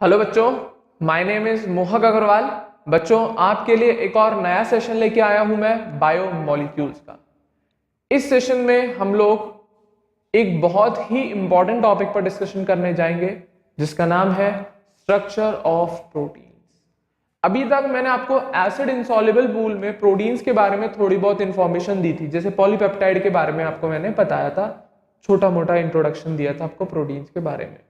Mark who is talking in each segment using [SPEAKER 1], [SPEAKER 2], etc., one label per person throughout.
[SPEAKER 1] Hello बच्चों, my name is मोहक अग्रवाल। बच्चों, आपके लिए एक और नया सेशन लेके आया हूं मैं बायोमोलिक्यूल्स का। इस सेशन में हम लोग एक बहुत ही इंपॉर्टेंट टॉपिक पर डिस्कशन करने जाएंगे जिसका नाम है स्ट्रक्चर ऑफ प्रोटीन्स। अभी तक मैंने आपको एसिड इंसॉल्युबल पूल में प्रोटीन्स के बारे में थोड़ी बहुत इंफॉर्मेशन दी थी, जैसे पॉलीपेप्टाइड के बारे में आपको मैंने बताया था, छोटा मोटा इंट्रोडक्शन दिया था आपको प्रोटीन्स के बारे में।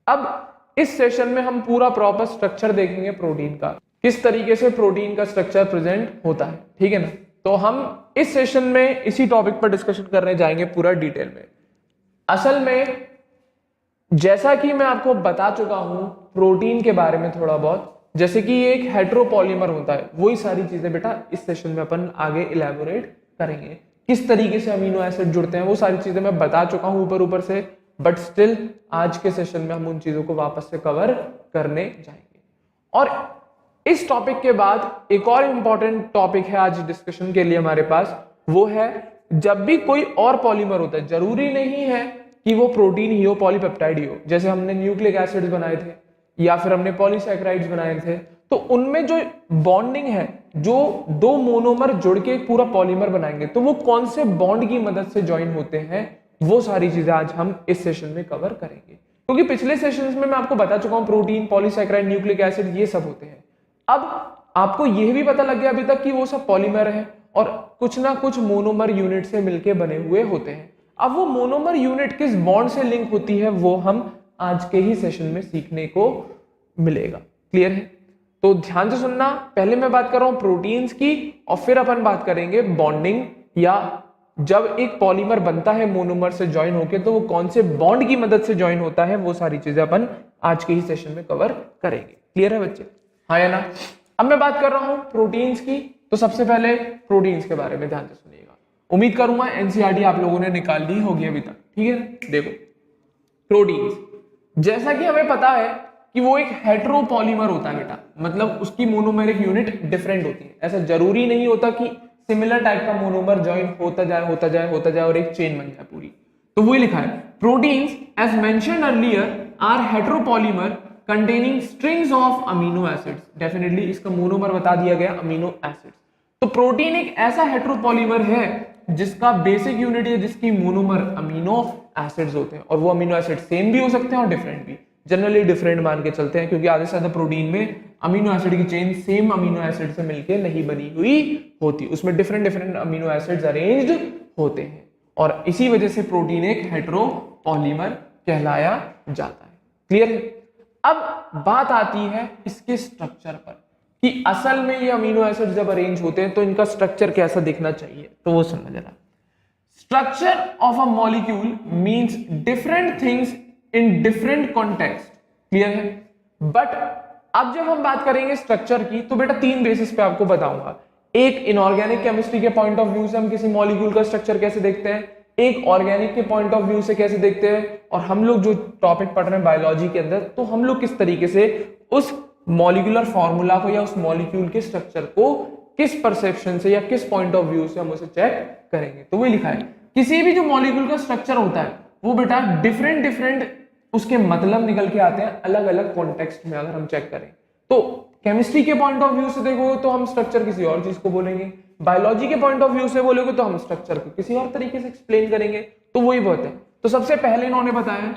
[SPEAKER 1] अब इस सेशन में हम पूरा प्रॉपर स्ट्रक्चर देखेंगे प्रोटीन का, किस तरीके से प्रोटीन का स्ट्रक्चर प्रेजेंट होता है, ठीक है ना। तो हम इस सेशन में इसी टॉपिक पर डिस्कशन करने जाएंगे पूरा डिटेल में। असल में जैसा कि मैं आपको बता चुका हूं प्रोटीन के बारे में थोड़ा बहुत, जैसे कि ये एक हेटेरोपॉलीमर होता है, वही सारी चीजें बेटा इस सेशन में अपन आगे इलेबोरेट करेंगे। किस तरीके से अमीनो एसिड जुड़ते हैं वो सारी चीजें मैं बता चुका हूं ऊपर ऊपर से, बट स्टिल आज के सेशन में हम उन चीजों को वापस से कवर करने जाएंगे। और इस टॉपिक के बाद एक और इंपॉर्टेंट टॉपिक है आज डिस्कशन के लिए हमारे पास, वो है जब भी कोई और पॉलीमर होता है, जरूरी नहीं है कि वो प्रोटीन ही हो, पॉलीपेप्टाइड ही हो। जैसे हमने न्यूक्लिक एसिड्स बनाए थे या फिर हमने पॉलीसैकेराइड्स बनाए थे, तो उनमें जो बॉन्डिंग है, जो दो मोनोमर जुड़ के पूरा पॉलीमर बनाएंगे, तो वो कौन से बॉन्ड की मदद से ज्वाइन होते हैं, वो सारी चीजें आज हम इस सेशन में कवर करेंगे। क्योंकि पिछले सेशंस में मैं आपको बता चुका हूं प्रोटीन, पॉलीसैकेराइड, न्यूक्लिक एसिड ये सब होते हैं। अब आपको यह भी पता लग गया अभी तक कि वो सब पॉलीमर है और कुछ ना कुछ मोनोमर यूनिट से मिलके बने हुए होते हैं। अब वो मोनोमर यूनिट किस बॉन्ड से लिंक होती है वो हम आज के ही सेशन में सीखने को मिलेगा। क्लियर है? तो ध्यान से सुनना, पहले मैं बात कर रहा हूं प्रोटीन्स की और फिर अपन बात करेंगे बॉन्डिंग, या जब एक पॉलीमर बनता है मोनोमर से ज्वाइन होके तो वो कौन से बॉन्ड की मदद से ज्वाइन होता है, वो सारी चीजें अपन आज के ही सेशन में कवर करेंगे। क्लियर है बच्चे? हाँ या ना? अब मैं बात कर रहा हूं प्रोटीन्स की, तो सबसे पहले प्रोटीन्स के बारे में ध्यान से सुनिएगा। उम्मीद करूंगा एनसीईआरटी आप लोगों ने निकाल ली होगी अभी तक, ठीक है। देखो प्रोटीन्स, जैसा कि हमें पता है कि वो एक हेटेरोपॉलीमर होता है बेटा, मतलब उसकी मोनोमेरिक यूनिट डिफरेंट होती है। ऐसा जरूरी नहीं होता कि सिमिलर टाइप का मोनोमर ज्वाइन होता जाए और एक चेन बन जाए पूरी। तो वही लिखा है, proteins as mentioned earlier are heteropolymer containing strings of amino acids. Definitely इसका मोनोमर बता दिया गया, अमीनो एसिड्स। तो प्रोटीन एक ऐसा हेटेरोपॉलीमर है जिसका बेसिक यूनिट है, जिसकी मोनोमर अमीनो एसिड्स होते हैं, और वो अमीनो एसिड सेम भी हो सकते हैं और डिफरेंट भी। जनरली डिफरेंट मान के चलते हैं क्योंकि आधे से ज्यादा प्रोटीन में अमीनो एसिड की चेन सेम अमीनो एसिड से मिलके नहीं बनी हुई होती, उसमें different different amino acids arranged होते हैं, और इसी वजह से प्रोटीन एक हेटेरोपॉलीमर कहलाया जाता है। क्लियर है? अब बात आती है इसके स्ट्रक्चर पर कि असल में ये अमीनो एसिड जब अरेंज होते हैं तो इनका स्ट्रक्चर कैसा दिखना चाहिए, तो वो समझ लेना। Structure of a molecule means different things in different context. Clear है? बट अब जब हम बात करेंगे स्ट्रक्चर की, तो बेटा तीन बेसिस पे आपको बताऊंगा। एक, इनऑर्गेनिक केमिस्ट्री के पॉइंट ऑफ व्यू से हम किसी मॉलिक्यूल का स्ट्रक्चर कैसे देखते हैं, एक ऑर्गेनिक के पॉइंट ऑफ व्यू से कैसे देखते हैं, और हम लोग जो टॉपिक पढ़ रहे हैं बायोलॉजी के अंदर, तो हम लोग किस तरीके से उस मॉलिक्यूलर फॉर्मूला को या उस मॉलिक्यूल के स्ट्रक्चर को किस परसेप्शन से या किस पॉइंट ऑफ व्यू से हम उसे चेक करेंगे। तो वही लिखा है, किसी भी जो मॉलिक्यूल का स्ट्रक्चर होता है वो बेटा डिफरेंट डिफरेंट उसके मतलब निकल के आते हैं अलग अलग कॉन्टेक्स्ट में। अगर हम चेक करें तो केमिस्ट्री के पॉइंट ऑफ व्यू से देखो तो हम स्ट्रक्चर किसी और चीज को बोलेंगे, बायोलॉजी के पॉइंट ऑफ व्यू से बोलोगे तो हम स्ट्रक्चर को किसी और तरीके से एक्सप्लेन करेंगे। तो वही बात है। तो सबसे पहले इन्होंने बताया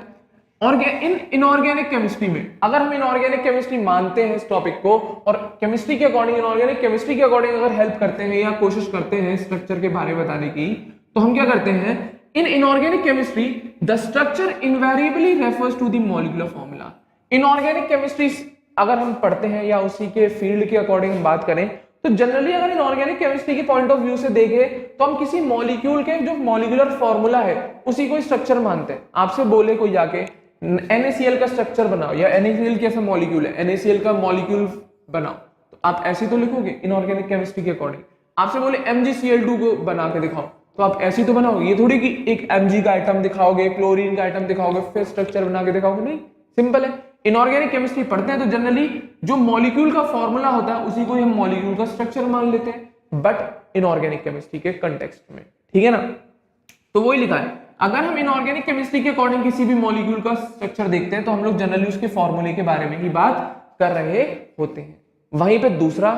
[SPEAKER 1] और इनऑर्गेनिक केमिस्ट्री में, अगर हम इनऑर्गेनिक केमिस्ट्री मानते हैं इस टॉपिक को और केमिस्ट्री के अकॉर्डिंग, इनऑर्गेनिक केमिस्ट्री के अकॉर्डिंग अगर हेल्प करते हैं या कोशिश करते हैं स्ट्रक्चर के बारे में बताने की, तो हम क्या करते हैं, in inorganic chemistry the structure invariably refers to the molecular formula। inorganic chemistry अगर हम पढ़ते हैं या उसी के फील्ड के अकॉर्डिंग हम बात करें, तो जनरली अगर इनऑर्गेनिक केमिस्ट्री के पॉइंट ऑफ व्यू से देखें तो हम किसी मॉलिक्यूल के जो मॉलिक्यूलर फॉर्मूला है उसी को स्ट्रक्चर मानते हैं। आपसे बोले कोई जाके NaCl का स्ट्रक्चर बनाओ या NaCl कैसा मॉलिक्यूल है, NaCl का मॉलिक्यूल बनाओ, तो आप ऐसे तो लिखोगे इनऑर्गेनिक केमिस्ट्री के अकॉर्डिंग। आपसे बोले MgCl2 को बना के दिखाओ, तो आप ऐसे ही तो बनाओगे। ये थोड़ी कि एक Mg का आइटम दिखाओगे, क्लोरीन का आइटम दिखाओगे, फिर स्ट्रक्चर बना के दिखाओगे, नहीं, सिंपल है। इनऑर्गेनिक केमिस्ट्री पढ़ते हैं तो जनरली जो मॉलिक्यूल का फॉर्मूला होता है उसी को हम मॉलिक्यूल का स्ट्रक्चर मान लेते हैं, बट इनऑर्गेनिक केमिस्ट्री के कंटेक्स्ट में, ठीक है ना। तो वही लिखा है अगर हम इनऑर्गेनिक केमिस्ट्री के अकॉर्डिंग किसी भी मॉलिक्यूल का स्ट्रक्चर देखते हैं तो हम लोग जनरली उसके फॉर्मूले के बारे में ही बात कर रहे होते हैं। वहीं पे दूसरा,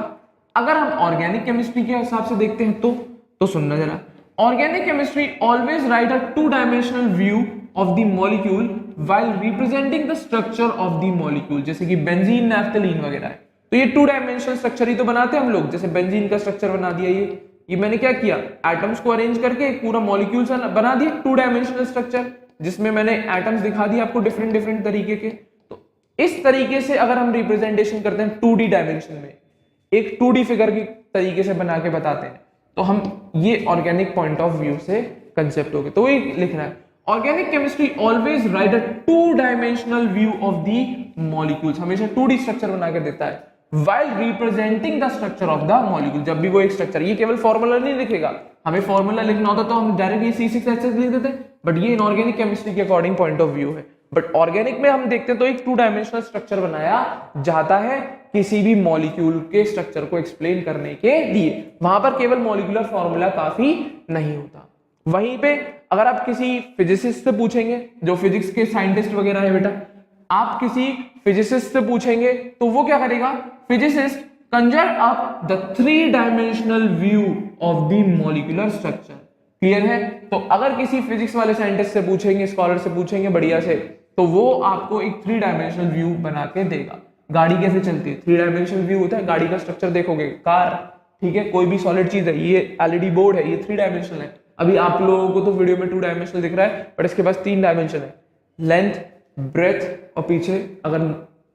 [SPEAKER 1] अगर हम ऑर्गेनिक केमिस्ट्री के हिसाब से देखते हैं तो सुनना जरा, organic chemistry always right a two dimensional view of the molecule while representing the structure of the molecule. जैसे कि बेंजीन, नैफ्थलीन वगैरह है, तो ये टू डायमेंशनल स्ट्रक्चर ही तो बनाते हैं हम लोग। जैसे बेंजीन का स्ट्रक्चर बना दिया, ये मैंने क्या किया, एटम्स को अरेंज करके एक पूरा मॉलिक्यूल बना दिया टू डायमेंशनल स्ट्रक्चर, जिसमें मैंने एटम्स दिखा दिए आपको डिफरेंट डिफरेंट तरीके के। तो इस तरीके से अगर हम रिप्रेजेंटेशन करते हैं 2D डायमेंशन में, एक 2D फिगर की तरीके से बना के बताते हैं, तो हम ये ऑर्गेनिक पॉइंट ऑफ व्यू से कंसेप्ट हो गए। तो वही लिखना है, organic chemistry always right a two dimensional view of the molecules, हमेशा 2D स्ट्रक्चर बना के देता है while representing the structure of the molecule। जब भी वो एक स्ट्रक्चर, ये केवल फॉर्मूला नहीं लिखेगा, हमें फॉर्मूला लिखना होता तो हम डायरेक्ट ये C6H6 लिख देते, बट ये इनऑर्गेनिक केमिस्ट्री के अकॉर्डिंग पॉइंट ऑफ व्यू है। बट ऑर्गेनिक में हम देखते हैं तो एक 2 डायमेंशनल स्ट्रक्चर बनाया जाता है किसी भी मॉलिक्यूल के स्ट्रक्चर को एक्सप्लेन करने के लिए, वहां पर केवल मॉलिक्यूलर फॉर्मूला काफी नहीं होता। वहीं पे अगर आप किसी फिजिसिस्ट से पूछेंगे, जो फिजिक्स के साइंटिस्ट वगैरह है बेटा, आप किसी फिजिसिस्ट से पूछेंगे तो वो क्या करेगा, physicist Kanjar up the 3 dimensional view of the molecular structure. Clear है? तो अगर किसी फिजिक्स वाले साइंटिस्ट से पूछेंगे, स्कॉलर से पूछेंगे बढ़िया से, तो वो आपको एक 3 डायमेंशनल व्यू बना के देगा। गाड़ी कैसे चलती है, 3 डायमेंशनल व्यू होता है, गाड़ी का स्ट्रक्चर देखोगे, कार, ठीक है, कोई भी सॉलिड चीज है, ये एलईडी बोर्ड है, ये 3 डायमेंशनल है। अभी आप लोगों को तो वीडियो में 2 डायमेंशनल दिख रहा है, बट इसके पास 3 डायमेंशन है, लेंथ, ब्रेथ और पीछे अगर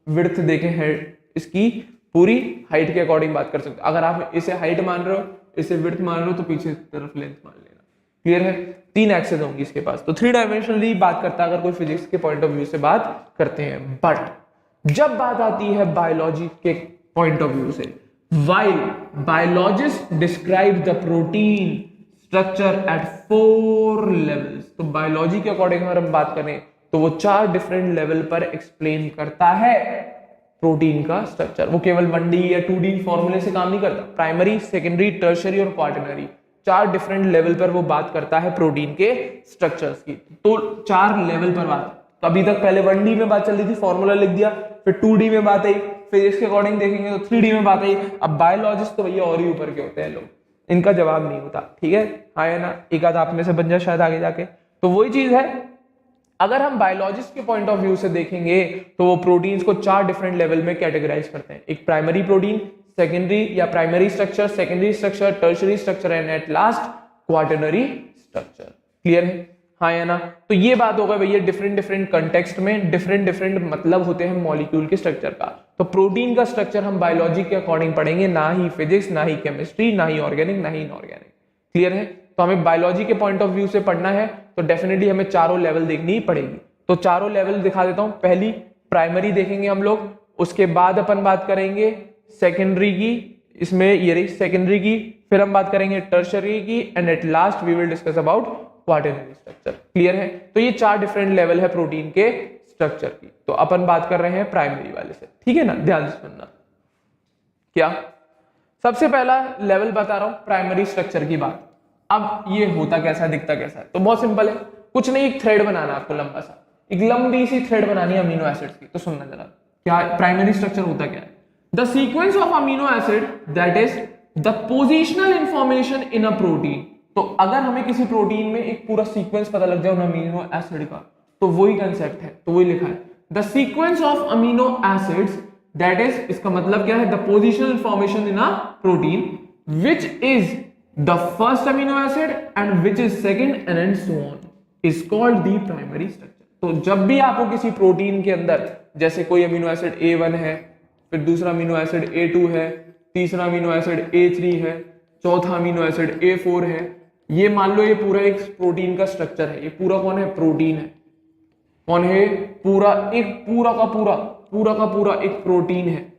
[SPEAKER 1] विड्थ देखें हेड, इसकी पूरी हाइट के अकॉर्डिंग बात कर सकते हो। अगर आप इसे हाइट मान रहे हो, इसे विड्थ मान रहे हो, तो पीछे तरफ लेंथ मान लेना। क्लियर है? 3 एक्सेस होंगी इसके पास, तो 3 डायमेंशनली बात करता है अगर कोई फिजिक्स के पॉइंट ऑफ व्यू से बात करते हैं। बट जब बात आती है बायोलॉजी के पॉइंट ऑफ व्यू से, while biologist describe the protein structure eight 4 levels, तो बायोलॉजी के अकॉर्डिंग अगर हम बात करें तो वो 4 डिफरेंट लेवल पर एक्सप्लेन करता है प्रोटीन का स्ट्रक्चर। वो केवल 1D या 2D फॉर्मूले से काम नहीं करता, प्राइमरी, सेकेंडरी, टर्शियरी और क्वार्टनरी 4 डिफरेंट लेवल पर वो बात करता है प्रोटीन के स्ट्रक्चर्स की। तो 4 लेवल पर बात, तो अभी तक पहले 1D में बात चल रही थी, फॉर्मूला लिख दिया, फिर 2D में बात आई, फिजिक्स के अकॉर्डिंग देखेंगे तो 3D में बात आई। अब बायोलॉजिस्ट तो भैया और ही ऊपर के होते हैं लोग, इनका जवाब नहीं होता, ठीक है, हाँ है ना, एक आध आप में से बन जाए शायद आगे जाके। तो वही चीज है, अगर हम बायोलॉजिस्ट के पॉइंट ऑफ व्यू से देखेंगे तो वो प्रोटीन्स को 4 डिफरेंट लेवल में कैटेगराइज करते हैं, एक प्राइमरी प्रोटीन, सेकेंडरी या primary structure, secondary structure, tertiary structure and at last quaternary structure. Clear है, हाँ या ना? तो ये बात होगा भैया, डिफरेंट डिफरेंट कंटेक्स्ट में डिफरेंट डिफरेंट मतलब होते हैं मॉलिक्यूल के स्ट्रक्चर का। तो प्रोटीन का स्ट्रक्चर हम बायोलॉजी के अकॉर्डिंग पढ़ेंगे, ना ही फिजिक्स, ना ही केमिस्ट्री, ना ही ऑर्गेनिक, ना ही इनऑर्गेनिक। क्लियर है? तो हमें बायोलॉजी के पॉइंट ऑफ व्यू से पढ़ना है तो डेफिनेटली हमें चारों लेवल देखनी पड़ेगी। तो चारों लेवल दिखा देता हूं। पहली प्राइमरी देखेंगे हम लोग, उसके बाद अपन बात करेंगे सेकेंडरी की, इसमें ये रही सेकेंडरी की, फिर हम बात करेंगे टर्शियरी की and at last we will discuss about quaternary structure. Clear है? तो ये 4 डिफरेंट लेवल है प्रोटीन के स्ट्रक्चर की। तो अपन बात कर रहे हैं प्राइमरी वाले से, ठीक है ना, ध्यान से सुनना। क्या सबसे पहला लेवल बता रहा हूं, प्राइमरी स्ट्रक्चर की बात। अब ये होता कैसा है, दिखता कैसा है, तो बहुत सिंपल है, कुछ नहीं, एक थ्रेड बनाना है आपको, लंबा सा एक लंबी सी थ्रेड बनानी है अमीनो एसिड्स की। तो सुनना जरा, क्या प्राइमरी स्ट्रक्चर होता क्या है? The sequence of amino acid that is the positional information in a protein. तो अगर हमें किसी प्रोटीन में एक पूरा सीक्वेंस पता लग जाए अमीनो एसिड का, तो वही कंसेप्ट है, तो वही लिखा है the sequence of amino acids that is, इसका मतलब क्या है, the positional information in a protein which is the first amino acid and which is second and so on is called the primary structure। तो जब भी आपको किसी protein के अंदर, जैसे कोई अमीनो एसिड A1 है, फिर दूसरा अमीनो एसिड A2 है, तीसरा अमीनो एसिड A3 है, चौथा अमीनो एसिड A4 है, ये मान लो ये पूरा एक प्रोटीन का स्ट्रक्चर है। ये पूरा कौन है? प्रोटीन है। कौन है? पूरा एक पूरा का पूरा एक प्रोटीन है।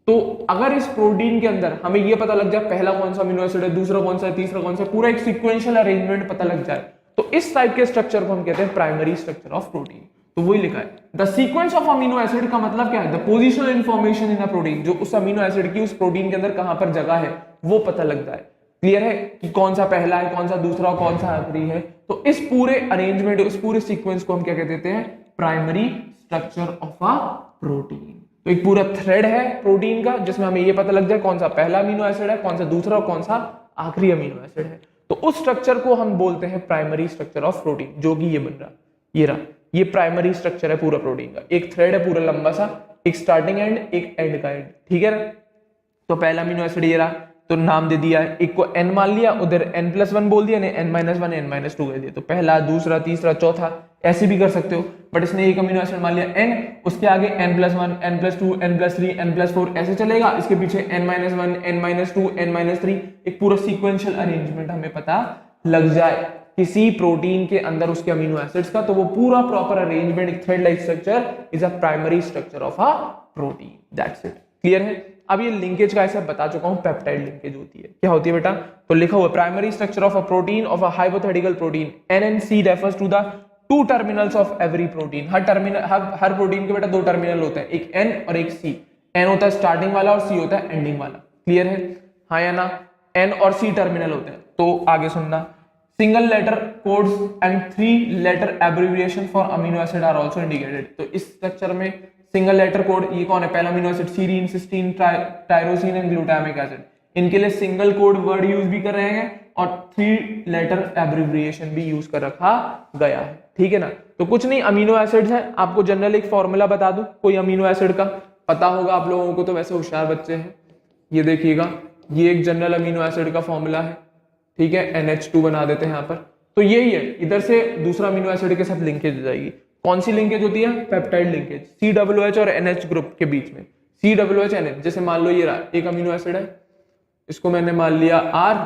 [SPEAKER 1] तो अगर इस प्रोटीन के अंदर हमें यह पता लग जाए पहला कौन सा अमीनो एसिड है, दूसरा कौन सा है, तीसरा कौन सा है, पूरा एक सीक्वेंशियल अरेंजमेंट पता लग जाए, तो इस टाइप के स्ट्रक्चर को हम कहते हैं प्राइमरी स्ट्रक्चर ऑफ प्रोटीन। तो वही लिखा है the sequence of amino acid का मतलब क्या है? The positional information in a protein, जो उस अमीनो एसिड की उस प्रोटीन के अंदर कहां पर जगह है वो पता लग जाए। क्लियर है कि कौन सा पहला है, कौन सा दूसरा और कौन सा आखिरी है। तो इस पूरे अरेंजमेंट, इस पूरे सीक्वेंस को हम क्या कहते हैं, primary structure of a protein. तो एक पूरा थ्रेड है प्रोटीन का जिसमें हमें ये पता लग जाए कौन सा पहला अमीनो एसिड है, कौन सा दूसरा और कौन सा आखिरी अमीनो एसिड है। तो उस स्ट्रक्चर को हम बोलते हैं प्राइमरी स्ट्रक्चर ऑफ प्रोटीन, जो कि ये बन रहा, ये रहा, ये प्राइमरी स्ट्रक्चर है पूरा प्रोटीन का। एक थ्रेड है पूरा लंबा सा, एक स्टार्टिंग एंड, एक एंड का एंड, ठीक है ना। तो पहला अमीनो एसिड ये रहा, तो नाम दे दिया, एक को n मान लिया, उधर n+1 बोल दिया, नहीं n-1 n-2 कह दिया। तो पहला, दूसरा, तीसरा, चौथा, ऐसे भी कर सकते हो, बट इसने एक अमीनो एसिड मान लिया n, उसके आगे n+1 n+2 n+3 n+4 ऐसे चलेगा, इसके पीछे n-1 n-2 n-3, एक पूरा सीक्वेंशियल अरेंजमेंट हमें पता लग जाए किसी प्रोटीन के अंदर उसके अमीनो एसिड्स का, तो वो पूरा प्रॉपर अरेंजमेंट, एक thread like structure is a primary structure of a protein. That's it, clear है। अब ये लिंकेज का ऐसे बता चुका हूं, पेप्टाइड लिंकेज होती है। क्या होती है बेटा, तो लिखा हुआ primary structure of a protein of a hypothetical protein N and C refers to the two terminals of every protein. हर प्रोटीन के बेटा दो टर्मिनल होते हैं, एक N और एक C। N होता है स्टार्टिंग वाला और C होता है एंडिंग वाला, क्लियर है, हाँ या ना। N और C टर्मिनल होते हैं। तो आगे सुनना, single letter codes and 3 letter abbreviation for amino acid are also indicated. तो इस स्ट्रक्चर में सिंगल लेटर कोड, ये कौन है, पहला amino acid serine, cysteine, tyrosine and glutamic acid, इनके लिए सिंगल कोड वर्ड यूज भी कर रहे हैं और 3 लेटर एब्रिविएशन भी यूज कर रखा गया है, ठीक है ना। तो कुछ नहीं, अमीनो एसिड्स हैं, आपको जनरल एक फॉर्मूला बता दूं कोई अमीनो एसिड का, पता होगा आप लोगों को, तो वैसे होशियार बच्चे हैं। ये देखिएगा, ये एक जनरल अमीनो एसिड का फॉर्मूला है, ठीक है, NH2 बना देते हैं यहाँ पर। तो यही है, इधर से दूसरा अमीनो एसिड के साथ लिंकेज हो जाएगी। कौन सी लिंकेज होती है, पेप्टाइड लिंकेज, COOH और NH ग्रुप के बीच में, COOH NH। जैसे मान लो ये रहा एक अमीनो एसिड है, इसको मैंने मान लिया R,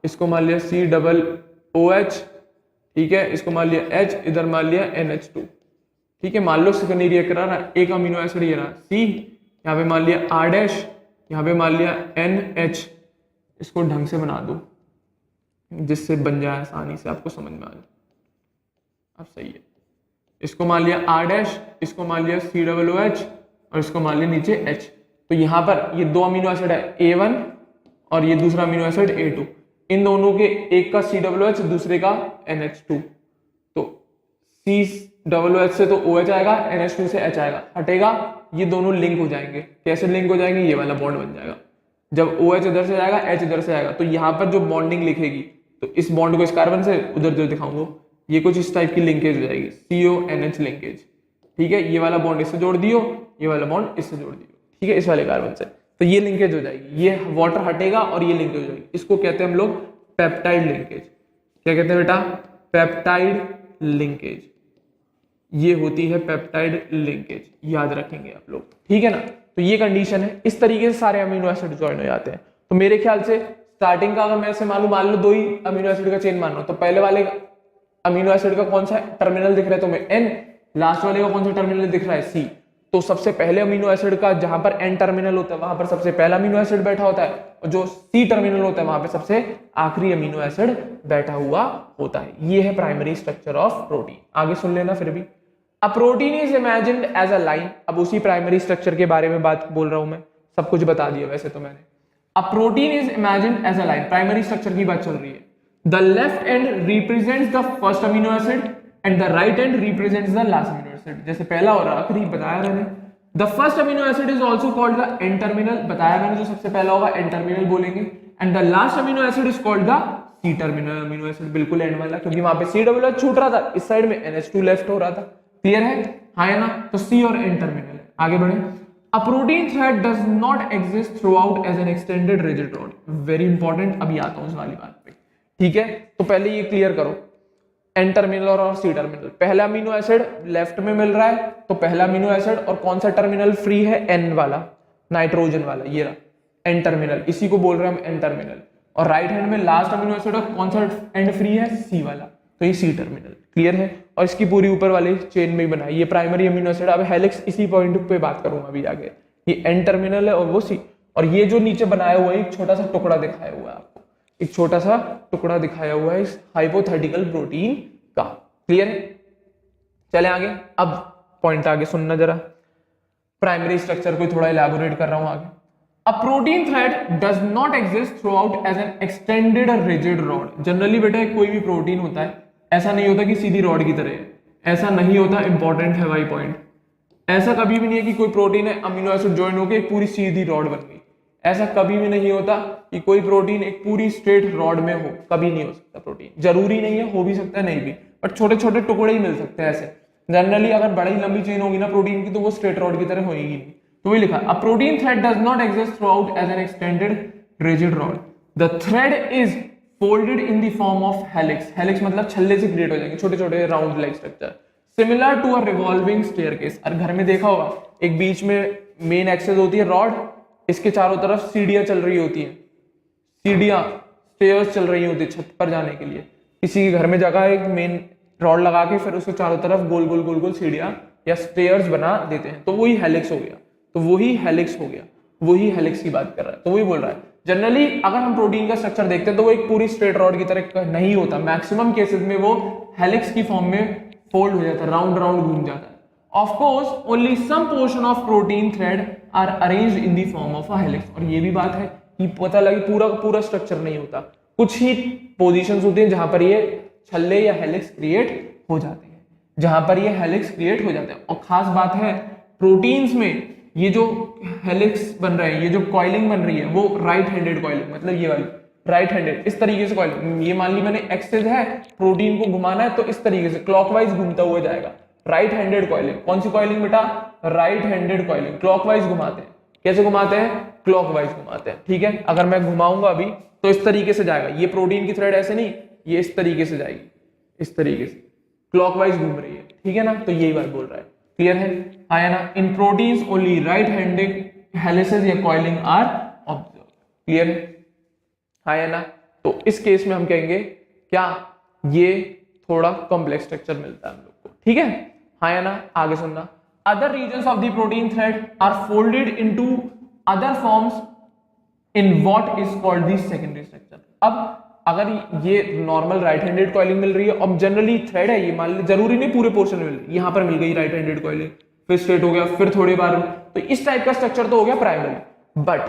[SPEAKER 1] इसको मान लिया COOH, ठीक है, इसको मान लिया H, इधर मान लिया NH2, ठीक है। मान लो सेकेंडरी रिएक्ट करा रहा, एक अमीनो एसिड ये रहा C, यहाँ पे मान लिया R', यहाँ पे मान लिया NH। इसको ढंग से बना दो जिससे बन जाए आसानी से, आपको समझ में आ जाए। अब सही है, इसको मान लिया R', इसको मान लिया COOH और इसको मान लिया नीचे H। तो यहाँ पर ये दो अमीनो एसिड है A1 और ये दूसरा अमीनो एसिड A2, इन दोनों के एक का COOH दूसरे का NH2। तो COOH से तो OH आएगा, NH2 से H आएगा, हटेगा, ये दोनों लिंक हो जाएंगे। कैसे लिंक हो जाएंगे, ये वाला बॉन्ड बन जाएगा। जब OH इधर से आएगा, H इधर से आएगा, तो यहाँ पर जो बॉन्डिंग लिखेगी, तो इस बॉन्ड को इस कार्बन से, उधर जो दिखाऊंगा ये कुछ इस टाइप की लिंकेज हो जाएगी, CONH लिंकेज, ठीक है। ये वाला बॉन्ड इससे जोड़ दियो, ये वाला बॉन्ड इससे जोड़ दियो, ठीक है, इस वाले कार्बन से, तो ये लिंकेज हो जाएगी, ये वाटर हटेगा और ये लिंकेज हो जाएगी। इसको कहते हैं हम लोग पेप्टाइड लिंकेज। क्या कहते हैं बेटा, पेप्टाइड लिंकेज, ये होती है पेप्टाइड लिंकेज, याद रखेंगे आप लोग, ठीक है ना। तो ये कंडीशन है, इस तरीके से सारे अमीनो एसिड ज्वाइन हो जाते हैं। तो मेरे ख्याल से स्टार्टिंग का अगर मैं ऐसे मान लो दो ही अमीनो एसिड का चेन मान लो, तो पहले वाले अमीनो एसिड का कौन सा टर्मिनल दिख रहा है तुम्हें, N, लास्ट वाले का कौन सा टर्मिनल दिख रहा है, C। तो सबसे पहले अमीनो एसिड का जहां पर N टर्मिनल होता है वहां पर सबसे पहला अमीनो एसिड बैठा होता है, और जो C टर्मिनल होता है वहां पर सबसे आखिरी अमीनो एसिड बैठा हुआ होता है। ये है प्राइमरी स्ट्रक्चर ऑफ प्रोटीन। आगे सुन लेना फिर भी, a protein is imagined as a line. अब उसी प्राइमरी स्ट्रक्चर के बारे में बात बोल रहा हूं मैं, सब कुछ बता दिया वैसे तो मैंने। A protein is imagined as a line, primary structure की बात चल रही है। The left end represents the first amino acid and the right end represents the last amino acid। जैसे पहला और आखिरी बताया मैंने। The first amino acid is also called the N terminal, बताया मैंने, जो सबसे पहला होगा N terminal बोलेंगे। And the last amino acid is called the C terminal amino acid, बिल्कुल एंड वाला, क्योंकि वहां पे COOH छूट रहा था, इस साइड में NH2 लेफ्ट हो रहा था। क्लियर है, हाँ है ना। तो C और N terminal है। आगे बढ़े, A protein thread does not exist throughout as an extended rigid rod। Very important, अभी आता हूँ उस वाली बात पे, ठीक है। तो पहले ये क्लियर करो, N टर्मिनल और C टर्मिनल, पहला अमीनो एसिड लेफ्ट में मिल रहा है, तो पहला अमीनो एसिड, और कौन सा टर्मिनल फ्री है, N वाला, नाइट्रोजन वाला, ये रहा N टर्मिनल, इसी को बोल रहे हैं हम N टर्मिनल। और राइट हैंड में लास्ट अमीनो एसिड और कौन सा एंड फ्री है, C वाला, तो ये C टर्मिनल। क्लियर है, और इसकी पूरी ऊपर वाले चेन में ही बनाई, ये प्राइमरी अमीनो एसिड। अब हेलिक्स इसी पॉइंट पे बात करूंगा अभी आगे, ये N टर्मिनल है और वो C, और ये जो नीचे बनाया हुआ है एक छोटा सा टुकड़ा दिखाया हुआ है आपको, एक छोटा सा टुकड़ा दिखाया हुआ है इस हाइपोथेटिकल प्रोटीन का। क्लियर है, चले आगे। अब पॉइंट आगे सुनना जरा, प्राइमरी स्ट्रक्चर को थोड़ा इलैबोरेट कर रहा हूं आगे। A protein thread does not exist throughout as an extended और रिजिड रॉड। जनरली बेटा कोई भी प्रोटीन होता है ऐसा नहीं होता कि सीधी रॉड की तरह है, ऐसा नहीं होता, इंपॉर्टेंट है भाई पॉइंट। ऐसा कभी भी नहीं है कि कोई प्रोटीन है अमीनो एसिड ज्वाइन होकर एक पूरी सीधी रॉड बन गई, ऐसा कभी भी नहीं होता कि कोई प्रोटीन एक पूरी स्ट्रेट रॉड में हो, कभी नहीं हो सकता। प्रोटीन जरूरी नहीं है, हो भी सकता है नहीं भी, बट छोटे छोटे टुकड़े ही मिल सकते हैं ऐसे। जनरली अगर बड़ी लंबी चेन होगी ना प्रोटीन की तो वो स्ट्रेट रॉड की तरह होगी नहीं। तो वही लिखा, a protein thread does not exist throughout as an extended rigid rod. The thread is folded in the form of helix. Helix मतलब छल्ले से क्रिएट हो जाएंगे छोटे छोटे round like structure, similar to a revolving staircase. और घर में देखा होगा एक बीच में मेन एक्सेस होती है रॉड, इसके चारों तरफ सीढ़ियां चल रही होती हैं, सीढ़ियां स्टेयर्स चल रही होती है छत पर जाने के लिए। किसी के घर में जगह एक मेन रॉड लगा के फिर उसके चारों तरफ गोल गोल गोल गोल सीढ़ियां या स्टेयर्स बना देते हैं, तो वही हेलिक्स हो गया। तो वही हेलिक्स हो गया, वही हेलिक्स की बात कर रहा है। तो वही बोल रहा है जनरली अगर हम प्रोटीन का स्ट्रक्चर देखते हैं तो वो एक पूरी स्ट्रेट रॉड की तरह नहीं होता, मैक्सिमम केसेस में वो हेलिक्स की फॉर्म में फोल्ड हो जाता है, राउंड राउंड घूम जाता है। Of course, only some portion of protein thread are arranged in the form of a helix। और ये भी बात है कि पता लगे पूरा पूरा स्ट्रक्चर नहीं होता, कुछ ही पोजीशंस होती हैं जहां पर ये छल्ले या हेलिक्स क्रिएट हो जाते हैं, जहां पर ये हेलिक्स क्रिएट हो जाते हैं। और खास बात है प्रोटीन्स में ये जो हेलिक्स बन रहे हैं, ये जो कॉइलिंग बन रही है वो राइट हैंडेड कॉइलिंग, मतलब ये वाली राइट हैंडेड इस तरीके से कॉइलिंग। ये मान ली मैंने एक्सेस है, प्रोटीन को घुमाना है तो इस तरीके से क्लॉकवाइज घूमता हुआ जाएगा। राइट हैंडेड कॉइलिंग, कौन सी कॉइलिंग बेटा? Right handed coiling. क्लॉकवाइज घुमाते हैं, कैसे घुमाते हैं? क्लॉकवाइज घुमाते हैं, ठीक है। अगर मैं घुमाऊंगा अभी तो इस तरीके से जाएगा, ये प्रोटीन की थ्रेड ऐसे नहीं, ये इस तरीके से जाएगी, इस तरीके से क्लॉकवाइज घूम रही है, ठीक है ना। तो यही बात बोल रहा है, क्लियर है? आया ना? In proteins only right handed helices या कॉइलिंग आर ऑब्जर्व, क्लियर है? आया ना? तो इस केस में हम कहेंगे क्या, ये थोड़ा कॉम्प्लेक्स स्ट्रक्चर मिलता है हम लोग को, ठीक है। हाँ या ना? आगे सुनना, other regions of the protein thread are folded into other forms in what is called the secondary structure. अब अगर ये नॉर्मल राइट हैंडेड कॉइलिंग मिल रही है, अब जनरली थ्रेड है ये, मान ली जरूरी नहीं पूरे पोर्शन में मिल रही है, यहां पर मिल गई राइट हैंडेड कॉइलिंग, फिर स्ट्रेट हो गया, फिर थोड़ी बार, तो इस टाइप का स्ट्रक्चर तो हो गया प्राइमरी। बट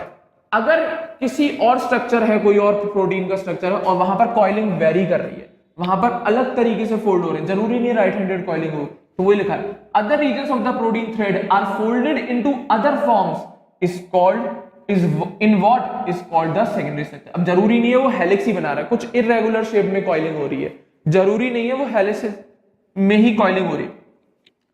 [SPEAKER 1] अगर किसी और स्ट्रक्चर है, कोई और प्रोटीन का स्ट्रक्चर है और वहां पर कॉइलिंग वेरी कर रही है, वहां पर अलग तरीके से फोल्ड हो रहे हैं, जरूरी नहीं राइट हैंडेड कॉइलिंग हो, तो वही लिखा है, other regions of the protein thread are folded into other forms is called is in what is called the secondary structure. अब जरूरी नहीं है वो हेलिक्स ही बना रहा है, कुछ इरेगुलर शेप में कॉइलिंग हो रही है, जरूरी नहीं है वो हेलिक्स में ही कॉइलिंग हो रही है।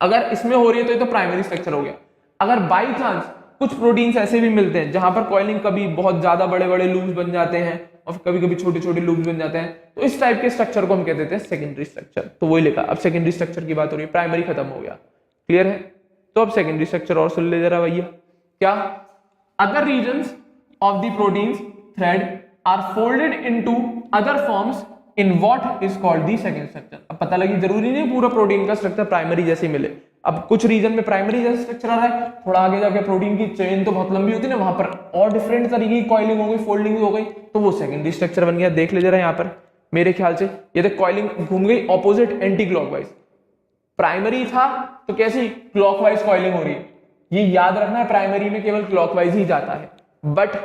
[SPEAKER 1] अगर इसमें हो रही है तो ये तो प्राइमरी स्ट्रक्चर हो गया। अगर बाई चांस कुछ प्रोटीन्स ऐसे भी मिलते हैं जहां पर कॉइलिंग कभी बहुत ज्यादा बड़े बड़े लूप्स बन जाते हैं और कभी कभी छोटे छोटे लूप्स बन जाते हैं, तो इस टाइप के स्ट्रक्चर को हम कहते हैं सेकेंडरी स्ट्रक्चर। तो वही लिखा, अब सेकेंडरी स्ट्रक्चर की बात हो रही है, प्राइमरी खत्म हो गया, क्लियर है। तो अब सेकेंडरी स्ट्रक्चर और सुन ले जरा भैया, क्या, other regions of the proteins thread are folded into other forms in what is called the second structure. अब पता लगी जरूरी नहीं पूरा प्रोटीन का स्ट्रक्चर प्राइमरी जैसे मिले, अब कुछ रीजन में प्राइमरी जैसा स्ट्रक्चर आ रहा है, थोड़ा आगे जाके प्रोटीन की चेन तो बहुत लंबी होती है ना, वहां पर और डिफरेंट तरीके की कॉइलिंग हो गई, फोल्डिंग हो गई, तो वो सेकेंडरी स्ट्रक्चर बन गया। देख ले जरा यहाँ पर, मेरे ख्याल से ये तो कॉइलिंग घूम गई ऑपोजिट एंटी क्लॉकवाइज, प्राइमरी था तो कैसी क्लॉकवाइज कॉइलिंग हो रही है, ये याद रखना है, प्राइमरी में केवल क्लॉकवाइज ही जाता है। बट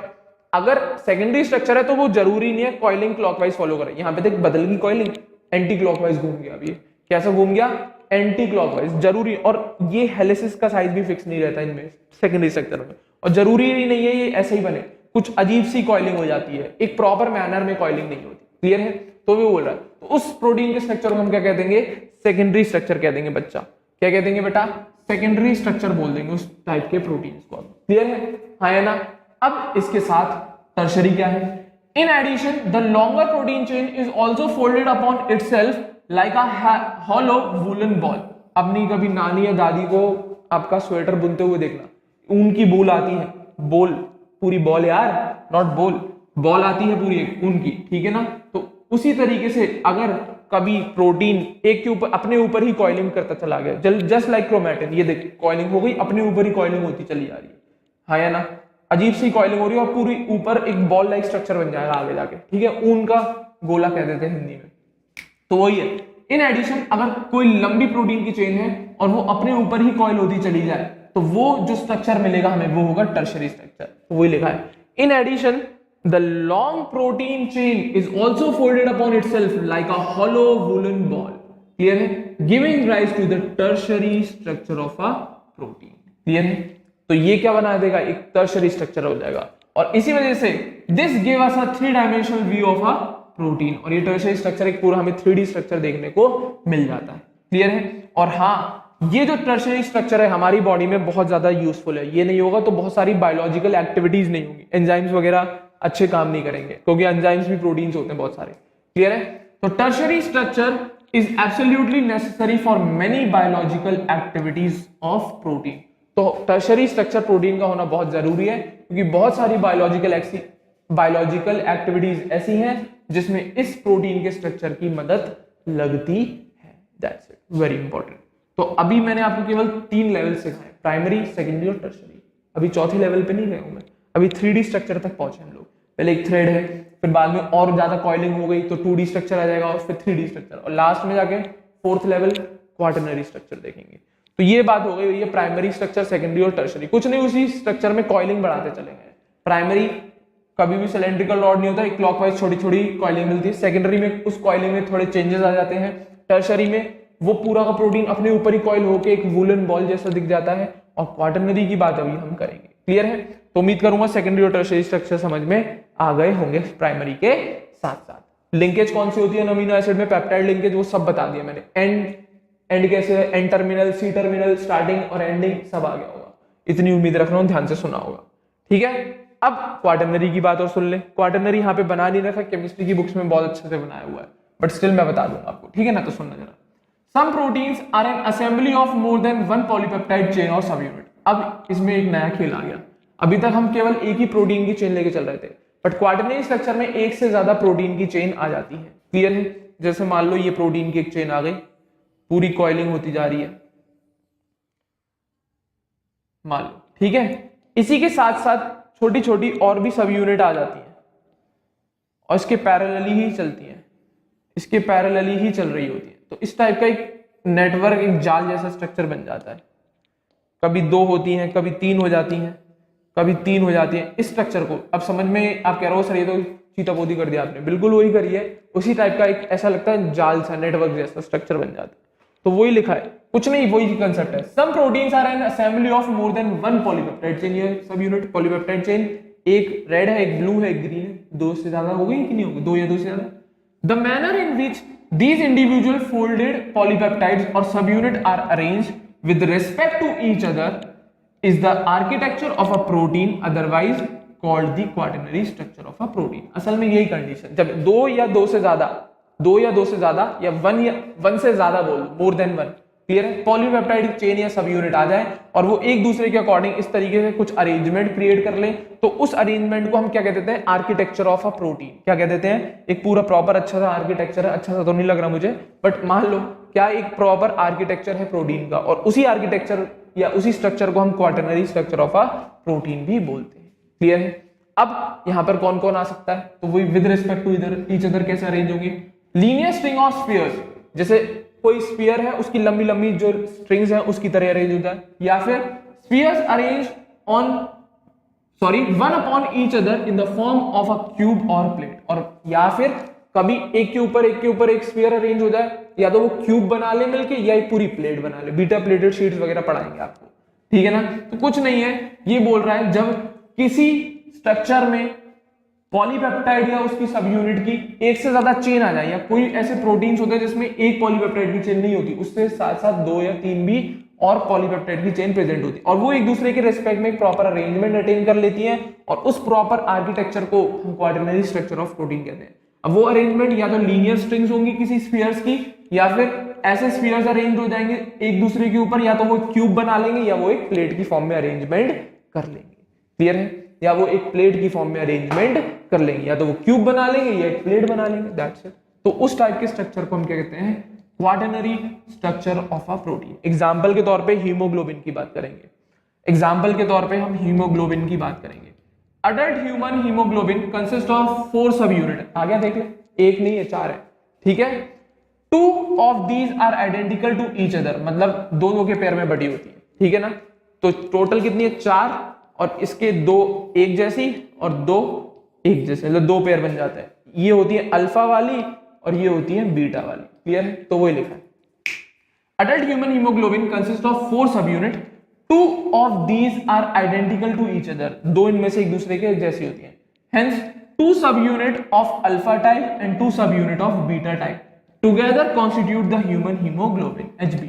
[SPEAKER 1] अगर सेकेंडरी स्ट्रक्चर है तो वो जरूरी नहीं है कॉइलिंग क्लॉकवाइज फॉलो करे। यहाँ पे देख बदल गई कॉइलिंग, एंटी क्लॉकवाइज घूम गया, अब ये कैसा घूम गया, एंटी क्लॉकवाइज, जरूरी। और ये हेलिसिस का साइज भी फिक्स नहीं रहता इनमें सेकेंडरी स्ट्रक्चर में, और जरूरी नहीं है ये ऐसे ही बने, कुछ अजीब सी कॉइलिंग हो जाती है, एक प्रॉपर मैनर में कॉइलिंग नहीं होती, क्लियर है। तो वो बोल रहा है, तो उस प्रोटीन के स्ट्रक्चर को हम क्या कह देंगे, सेकेंडरी स्ट्रक्चर कह देंगे बच्चा, क्या कह देंगे बेटा, सेकेंडरी स्ट्रक्चर बोल देंगे उस टाइप के प्रोटीन को, क्लियर है, हाँ है ना। अब इसके साथ टर्शरी क्या है, in addition the longer protein chain is also folded upon itself like a hollow woollen ball. अपनी कभी नानी या दादी को आपका स्वेटर बुनते हुए देखना, ऊन की बॉल आती है, बॉल पूरी बॉल यार, नॉट बॉल, बॉल आती है पूरी ऊन की, ठीक है ना। तो उसी तरीके से अगर कभी प्रोटीन एक के ऊपर अपने ऊपर ही कॉइलिंग करता चला गया, जस्ट लाइक क्रोमैटिन, ये देख कॉइलिंग हो गई, अपने ऊपर ही कॉइलिंग होती चली जा रही है, हाँ या ना, अजीब सी कॉइलिंग हो रही है और पूरी ऊपर एक बॉल लाइक स्ट्रक्चर बन जाएगा आगे जाके, ठीक है, ऊन का गोला कह देते हैं हिंदी में। तो वही है, इन एडिशन अगर कोई लंबी प्रोटीन की चेन है और वो अपने ऊपर ही कॉइल होती चली जाए, तो वो जो स्ट्रक्चर मिलेगा हमें वो होगा टर्शरी स्ट्रक्चर, तो वही लिखा है। In addition the long protein chain is also folded upon itself like a hollow woollen ball, clear है, giving rise to the tertiary structure of a protein, clear है। तो ये क्या बना देगा, एक टर्शरी स्ट्रक्चर हो जाएगा, और इसी वजह से this give us a 3 dimensional view of a protein, और ये टर्शरी स्ट्रक्चर एक पूरा हमें 3D स्ट्रक्चर देखने को मिल जाता है, क्लियर है। और हाँ, ये जो टर्शरी स्ट्रक्चर है हमारी बॉडी में बहुत ज्यादा यूजफुल है, ये नहीं होगा तो बहुत सारी बायोलॉजिकल एक्टिविटीज नहीं होंगी, एंजाइम्स वगैरह अच्छे काम नहीं करेंगे, क्योंकि एंजाइम्स भी प्रोटीन्स होते हैं बहुत सारे, क्लियर है। तो tertiary structure is absolutely necessary for many biological activities of protein. तो टर्शरी स्ट्रक्चर प्रोटीन का होना बहुत जरूरी है, क्योंकि बहुत सारी बायोलॉजिकल एक्टिविटीज ऐसी हैं जिसमें इस प्रोटीन के स्ट्रक्चर की मदद लगती है। That's it, very important. तो अभी मैंने आपको केवल 3 लेवल सिखाए, प्राइमरी, सेकेंडरी और टर्शरी। अभी चौथे लेवल पे नहीं गए हूं मैं, अभी 3D स्ट्रक्चर तक पहुंचे हम लोग। पहले एक थ्रेड है, फिर बाद में और ज्यादा कॉइलिंग हो गई तो 2D स्ट्रक्चर आ जाएगा, और फिर 3D स्ट्रक्चर, और लास्ट में जाके 4th लेवल क्वाटरनरी स्ट्रक्चर देखेंगे। तो ये बात हो गई, ये प्राइमरी स्ट्रक्चर, सेकेंडरी और टर्शरी। कुछ नहीं, उसी स्ट्रक्चर में कॉइलिंग बढ़ाते चलेंगे। प्राइमरी कभी भी सिलेंड्रिकल रॉड नहीं होता, एक क्लॉकवाइज छोटी छोटी कॉइलिंग मिलती है। सेकेंडरी में उस कॉइलिंग में थोड़े चेंजेस आ जाते हैं। टर्शरी में वो पूरा का प्रोटीन अपने ऊपर ही कॉइल होकर एक वूलन बॉल जैसा दिख जाता है। और क्वाटरनरी की बात अभी हम करेंगे, क्लियर है। तो उम्मीद करूंगा सेकेंडरी और टर्शरी स्ट्रक्चर समझ में आ गए होंगे प्राइमरी के साथ साथ। लिंकेज कौन सी होती है अमीनो एसिड में, पेप्टाइड लिंकेज, वो सब बता दिया मैंने। एंड कैसे है, N terminal, C terminal, starting और एंडिंग सब आ गया होगा। इतनी उम्मीद रख रहा हूं, ध्यान से सुना होगा, ठीक है। अब क्वाटरनरी की बात और सुन ले। क्वाटरनरी यहाँ पे बना नहीं रखा, केमिस्ट्री की बुक्स में बहुत अच्छे से बनाया हुआ है, बट स्टिल मैं बता दूंगा आपको, ठीक है ना। तो सुनना जरा। Some proteins are an assembly of more than 1 polypeptide chain और सब यूनिट। अब इसमें एक नया खेल आ गया। अभी तक हम केवल एक ही प्रोटीन की चेन लेके चल रहे थे, बट क्वाटरनरी स्ट्रक्चर में एक से ज्यादा प्रोटीन की चेन आ जाती है, क्लियर है। जैसे मान लो ये प्रोटीन की एक चेन आ गई, पूरी कॉइलिंग होती जा रही है, मान लो, ठीक है। इसी के साथ साथ छोटी छोटी और भी सब यूनिट आ जाती हैं, और इसके पैरेलली ही चलती हैं, इसके पैरेलली ही चल रही होती है। तो इस टाइप का एक नेटवर्क, एक जाल जैसा स्ट्रक्चर बन जाता है। कभी 2 होती हैं, कभी 3 हो जाती हैं, कभी 3 हो जाती हैं। इस स्ट्रक्चर को अब समझ में आप कह रहे हो सर ये तो चीटापोदी कर दिया आपने, बिल्कुल वही करी है। उसी टाइप का एक ऐसा लगता है जाल सा, नेटवर्क जैसा स्ट्रक्चर बन जाता है। तो वही लिखा है, कुछ नहीं, वही कंसेप्ट है। Some proteins are an assembly of more than 1 polypeptide chain. ये सब यूनिट पॉलीपेप्टाइड चेन, एक रेड है, एक ब्लू है, एक ग्रीन है। 2 से ज्यादा हो गई कि नहीं होगी, 2 या 2 से ज्यादा। The manner in which these individual folded polypeptides or subunit are arranged with respect to each other is the architecture of a protein, otherwise called the quaternary structure of a protein। असल में यही condition, जब 2 या 2 से ज्यादा, 2 या 2 से ज्यादा या 1 से ज्यादा बोल, मोर देन 1, क्लियर है, पॉलीपेप्टाइड चेन या सब यूनिट आ जाए और वो एक दूसरे के अकॉर्डिंग इस तरीके से कुछ अरेंजमेंट क्रिएट कर लें, तो उस अरेंजमेंट को हम क्या कहते हैं, आर्किटेक्चर ऑफ अ प्रोटीन। क्या कह देते हैं, एक पूरा प्रॉपर अच्छा सा आर्किटेक्चर है। अच्छा सा तो नहीं लग रहा मुझे, बट मान लो क्या एक प्रॉपर आर्किटेक्चर है प्रोटीन का, और उसी आर्किटेक्चर या उसी स्ट्रक्चर को हम quaternary structure of a protein भी बोलते हैं, क्लियर है। अब यहां पर कौन कौन आ सकता है, तो वही with respect to each other कैसे अरेंज होंगे। लीनियर स्ट्रिंग ऑफ स्फीयर्स, जैसे कोई स्फीयर है उसकी लंबी लंबी जो स्ट्रिंग्स हैं उसकी तरह अरेंज होता है, या फिर spheres arrange on one upon each other in the form of a cube और प्लेट। और या फिर कभी एक के ऊपर एक स्फीयर अरेंज हो जाए, या तो वो क्यूब बना ले मिलके, या एक पूरी प्लेट बना ले। बीटा प्लेटेड शीट्स वगैरह पढ़ाएंगे आपको, ठीक है ना। तो कुछ नहीं है, ये बोल रहा है जब किसी स्ट्रक्चर में पॉलीपेप्टाइड या उसकी सब यूनिट की एक से ज्यादा चेन आ जाए, या कोई ऐसे प्रोटीन्स होते हैं जिसमें एक पॉलीपेप्टाइड की चेन नहीं होती, उससे साथ साथ 2 या 3 भी और पॉलीपेप्टाइड की चेन प्रेजेंट होती है, और वो एक दूसरे के रिस्पेक्ट में एक प्रॉपर अरेंजमेंट अटेन कर लेती हैं, और उस प्रॉपर आर्किटेक्चर को हम क्वाटरनरी स्ट्रक्चर ऑफ प्रोटीन कहते हैं। अब वो अरेंजमेंट या तो लीनियर स्ट्रिंग्स होंगी किसी स्फीयर्स की, या फिर ऐसे स्फीयर्स अरेंज हो जाएंगे एक दूसरे के ऊपर, या तो वो क्यूब बना लेंगे, या वो एक प्लेट की फॉर्म में अरेंजमेंट कर लेंगे, क्लियर है। या वो एक प्लेट की फॉर्म में अरेंजमेंट कर लेंगे, या तो वो क्यूब बना लेंगे या एक प्लेट बना लेंगे, दैट्स इट। तो उस टाइप के स्ट्रक्चर को हम क्या कहते हैं, quaternary structure of a protein. Example के तौर पे हीमोग्लोबिन की बात करेंगे, एग्जांपल के तौर पे हम हीमोग्लोबिन की बात करेंगे। Adult human haemoglobin consist of 4 सब यूनिट। आ गया, देख ले, एक नहीं है 4 है, ठीक है। 2 of these are identical to each other, मतलब 2 के पेयर में बटी होती है, ठीक है ना। तो टोटल कितनी है 4, और इसके 2 एक जैसी और 2 एक जैसे, मतलब 2 पेयर बन जाते हैं। ये होती है अल्फा वाली और ये होती है बीटा वाली। क्लियर है? तो वही लिखा है। Adult human hemoglobin consists of 4 subunit. 2 of these are identical to each other. दो इनमें से एक दूसरे के जैसी होती हैं। Hence, 2 subunit of alpha type and 2 subunit of beta type together constitute the human hemoglobin (HB).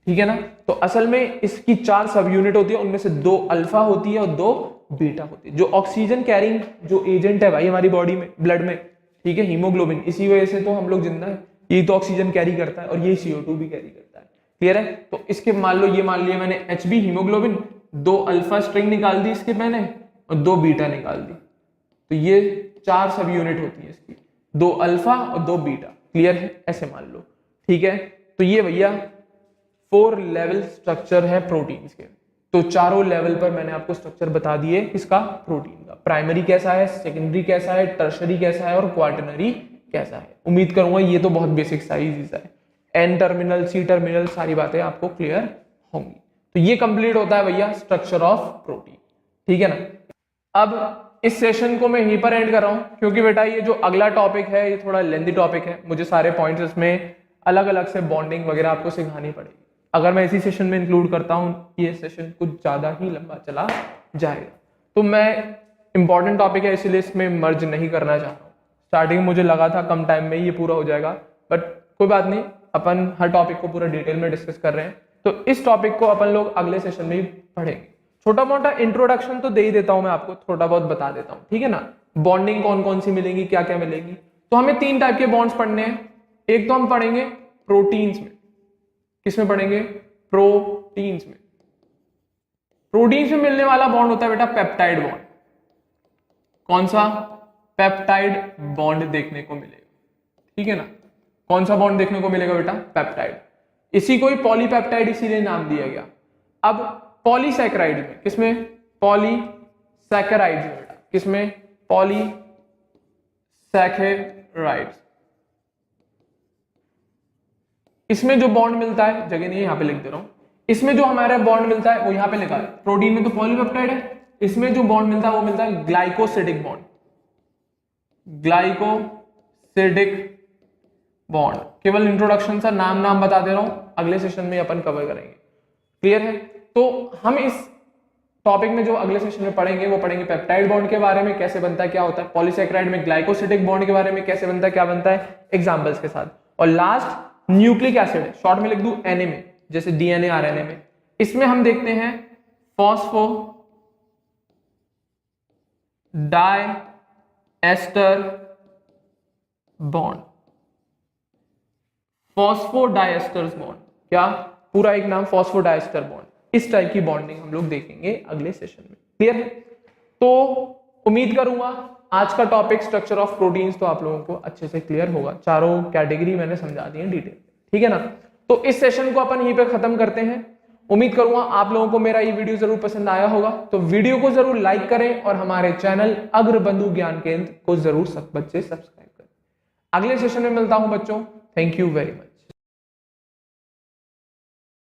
[SPEAKER 1] ठीक है ना? तो असल में इसकी 4 सब यूनिट होती है, उनमें से 2 अल्फा होती है और 2 बीटा होती है। जो ऑक्सीजन कैरिंग जो एजेंट है भाई हमारी बॉडी में, ब्लड में, ठीक है, हीमोग्लोबिन, इसी वजह से तो हम लोग जिंदा है। ये तो ऑक्सीजन कैरी करता है और ये CO2 भी कैरी करता है। क्लियर है? तो इसके मान लो, ये मान लिया मैंने HB हीमोग्लोबिन, 2 अल्फा स्ट्रिंग निकाल दी इसके मैंने और 2 बीटा निकाल दी। तो ये 4 सब यूनिट होती है इसकी, 2 अल्फा और 2 बीटा। क्लियर है? ऐसे मान लो। ठीक है? तो ये भैया 4 लेवल स्ट्रक्चर है प्रोटीन्स के। तो चारों लेवल पर मैंने आपको स्ट्रक्चर बता दिए किसका? प्रोटीन का। प्राइमरी कैसा है, सेकेंडरी कैसा है, टर्शरी कैसा है और क्वार्टनरी कैसा है। उम्मीद करूंगा ये तो बहुत बेसिक साइज है। एन टर्मिनल, सी टर्मिनल, सारी बातें आपको क्लियर होंगी। तो ये कंप्लीट होता है भैया स्ट्रक्चर ऑफ प्रोटीन। ठीक है ना? अब इस सेशन को मैं यहीं पर एंड कर रहा हूं, क्योंकि बेटा ये जो अगला टॉपिक है ये थोड़ा लेंथी टॉपिक है। मुझे सारे पॉइंट्स इसमें अलग अलग से बॉन्डिंग वगैरह आपको सिखानी पड़ेगी। अगर मैं इसी सेशन में इंक्लूड करता हूं, ये सेशन कुछ ज्यादा ही लंबा चला जाएगा। तो मैं इंपॉर्टेंट टॉपिक है इसलिए इसमें मर्ज नहीं करना चाहता हूँ। स्टार्टिंग मुझे लगा था कम टाइम में ये पूरा हो जाएगा, बट कोई बात नहीं, अपन हर टॉपिक को पूरा डिटेल में डिस्कस कर रहे हैं। तो इस टॉपिक को अपन लोग अगले सेशन में ही पढ़ेंगे। छोटा मोटा इंट्रोडक्शन तो दे ही देता हूं मैं आपको, थोड़ा बहुत बता देता हूं। ठीक है ना? बॉन्डिंग कौन कौन सी मिलेंगी, क्या क्या मिलेंगी। तो हमें 3 टाइप के बॉन्ड्स पढ़ने हैं। एक तो हम पढ़ेंगे प्रोटीन्स में। किसमें पढ़ेंगे? प्रोटीन्स में। प्रोटीन्स में मिलने वाला बॉन्ड होता है बेटा पेप्टाइड बॉन्ड। कौन सा? पेप्टाइड बॉन्ड देखने को मिलेगा। ठीक है ना? कौन सा बॉन्ड देखने को मिलेगा बेटा? पेप्टाइड। इसी को ही पॉलीपेप्टाइड इसीलिए नाम दिया गया। अब पॉलीसैकेराइड में, किसमें? पॉलीसैकेराइड में बेटा। किसमें? पॉलीसैकेराइड। इसमें जो बॉन्ड मिलता है, जगह नहीं यहां पे लिख दे रहा हूं, इसमें जो हमारा बॉन्ड मिलता है वो यहां पे लिखा है। प्रोटीन में तो पॉलीपेप्टाइड है, इसमें जो बॉन्ड मिलता है वो मिलता है ग्लाइकोसिडिक बॉन्ड। Glycosidic bond. केवल इंट्रोडक्शन सा नाम बता दे रहा हूं, अगले सेशन में अपन कवर करेंगे। क्लियर है? तो हम इस टॉपिक में जो अगले सेशन में पढ़ेंगे वो पढ़ेंगे पेप्टाइड बॉन्ड के बारे में, कैसे बनता है, क्या होता है। पॉलीसैकेराइड में ग्लाइकोसिडिक बॉन्ड के बारे में, कैसे बनता है, क्या बनता है, एग्जांपल्स के साथ। और लास्ट न्यूक्लिक एसिड है, शॉर्ट में लिख दूं Na में, जैसे DNA RNA में। इसमें हम देखते हैं फॉस्फो डाइएस्टर बॉन्ड। फॉस्फोडाइएस्टर्स बॉन्ड, क्या पूरा एक नाम? Phosphodiester bond. इस टाइप की बॉन्डिंग हम लोग देखेंगे अगले सेशन में। क्लियर है? तो उम्मीद करूंगा आज का टॉपिक स्ट्रक्चर ऑफ प्रोटीन्स तो आप लोगों को अच्छे से क्लियर होगा। चारों कैटेगरी मैंने समझा दी है डिटेल। ठीक है ना? तो इस सेशन को अपन यहीं पे खत्म करते हैं। उम्मीद करूंगा आप लोगों को मेरा ये वीडियो जरूर पसंद आया होगा। तो वीडियो को जरूर लाइक करें और हमारे चैनल अग्रबंधु ज्ञान केंद्र को जरूर बच्चे सब्सक्राइब करें। अगले सेशन में मिलता हूं बच्चों। Thank you very much.